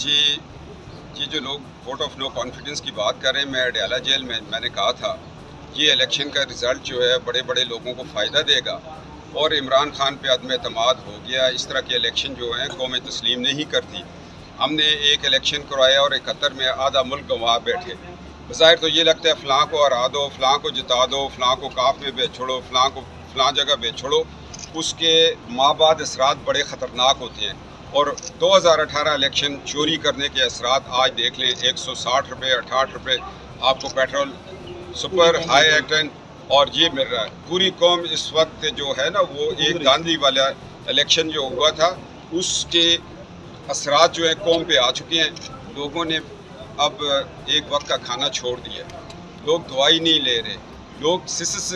جی یہ جو لوگ ووٹ آف نو کانفیڈنس کی بات کر رہے ہیں، میں اڈیالہ جیل میں نے کہا تھا یہ الیکشن کا رزلٹ جو ہے بڑے بڑے لوگوں کو فائدہ دے گا، اور عمران خان پہ عدم اعتماد ہو گیا۔ اس طرح کے الیکشن جو ہیں قومیں تسلیم نہیں کرتی۔ ہم نے ایک الیکشن کروایا اور 71 میں آدھا ملک گنوا بیٹھے۔ بظاہر تو یہ لگتا ہے فلاں کو ہرا دو، فلاں کو جتا دو، فلاں کو کاف میں بیچ چھوڑو، فلاں کو فلاں جگہ بیچ چھوڑو، اس کے مابعد اثرات بڑے خطرناک ہوتے ہیں۔ اور 2018 الیکشن چوری کرنے کے اثرات آج دیکھ لیں، 160 روپے 68 روپے آپ کو پیٹرول سپر ہائی ایکٹن اور یہ مل رہا ہے۔ پوری قوم اس وقت جو ہے نا، وہ ایک گاندھی والا الیکشن جو ہوا تھا اس کے اثرات جو ہیں قوم پہ آ چکے ہیں۔ لوگوں نے اب ایک وقت کا کھانا چھوڑ دیا، لوگ دوائی نہیں لے رہے، لوگ سس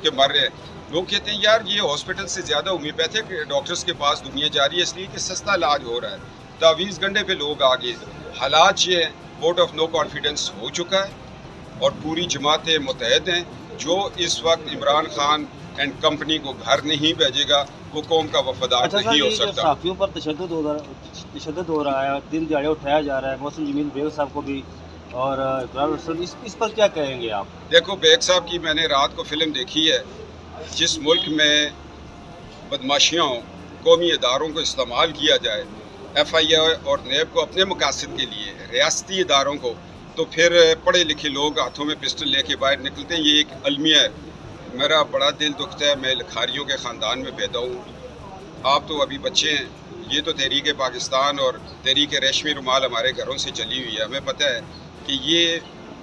کے مر رہے ہیں۔ لوگ کہتے ہیں یار یہ ہاسپٹل سے زیادہ ہومیوپیتھک ڈاکٹرز کے پاس دنیا جا رہی ہے، اس لیے کہ سستا علاج ہو رہا ہے۔ تعویذ گنڈے پہ لوگ آگے۔ حالات یہ ووٹ آف نو کانفیڈنس ہو چکا ہے اور پوری جماعتیں متحد ہیں۔ جو اس وقت عمران خان اینڈ کمپنی کو گھر نہیں بھیجے گا وہ قوم کا وفادار نہیں ہو سکتا۔ صحافیوں پر تشدد ہو رہا ہے، دن دیہڑے اٹھایا جا رہا ہے، محسن جمیل بیگ صاحب کو بھی، اور اس پر کیا کہیں گے آپ؟ دیکھو بیگ صاحب کی میں نے رات کو فلم دیکھی ہے۔ جس ملک میں بدماشیوں قومی اداروں کو استعمال کیا جائے، ایف آئی اے اور نیب کو اپنے مقاصد کے لیے، ریاستی اداروں کو، تو پھر پڑھے لکھے لوگ ہاتھوں میں پسٹل لے کے باہر نکلتے ہیں۔ یہ ایک المیہ ہے۔ میرا بڑا دل دکھتا ہے، میں لکھاریوں کے خاندان میں پیدا ہوں۔ آپ تو ابھی بچے ہیں۔ یہ تو تحریک پاکستان اور تحریک ریشمی رومال ہمارے گھروں سے چلی ہوئی ہے۔ ہمیں پتہ ہے کہ یہ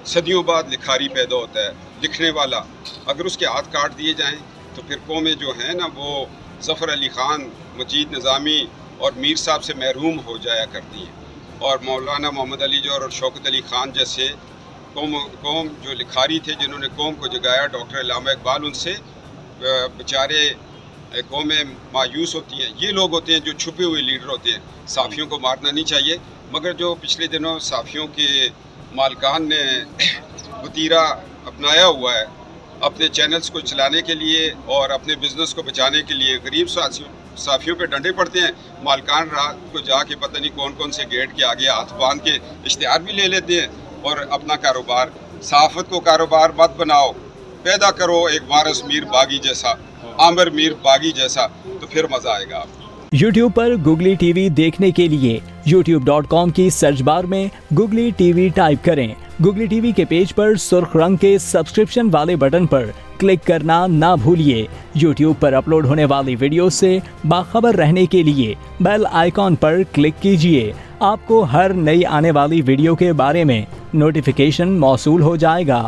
صدیوں بعد لکھاری پیدا ہوتا ہے، لکھنے والا۔ اگر اس کے ہاتھ کاٹ دیے جائیں تو پھر قومیں جو ہیں نا، وہ ظفر علی خان، مجید نظامی اور میر صاحب سے محروم ہو جایا کرتی ہیں۔ اور مولانا محمد علی جوہر اور شوکت علی خان جیسے قوم جو لکھاری تھے، جنہوں نے قوم کو جگایا، ڈاکٹر علامہ اقبال، ان سے بیچارے قومیں مایوس ہوتی ہیں۔ یہ لوگ ہوتے ہیں جو چھپے ہوئے لیڈر ہوتے ہیں۔ صحافیوں کو مارنا نہیں چاہیے، مگر جو پچھلے دنوں صحافیوں کے مالکان نے وتیرہ اپنایا ہوا ہے اپنے چینلز کو چلانے کے لیے اور اپنے بزنس کو بچانے کے لیے، غریب صحافیوں پہ ڈنڈے پڑتے ہیں۔ مالکان رات کو جا کے پتہ نہیں کون کون سے گیٹ کے آگے ہاتھ باندھ کے اشتہار بھی لے لیتے ہیں اور اپنا کاروبار۔ صحافت کو کاروبار مت بناؤ، پیدا کرو ایک وارث میر باغی جیسا، عامر میر باغی جیسا، تو پھر مزہ آئے گا آپ کو۔ یوٹیوب پر گوگلی ٹی وی دیکھنے کے لیے youtube.com کی سرچ بار میں گوگلی ٹی وی ٹائپ کریں۔ گوگلی ٹی وی کے پیج پر سرخ رنگ کے سبسکرپشن والے بٹن پر کلک کرنا نہ بھولیے۔ یوٹیوب پر اپلوڈ ہونے والی ویڈیو سے باخبر رہنے کے لیے بیل آئیکن پر کلک کیجیے۔ آپ کو ہر نئی آنے والی ویڈیو کے بارے میں نوٹیفیکیشن موصول ہو جائے گا۔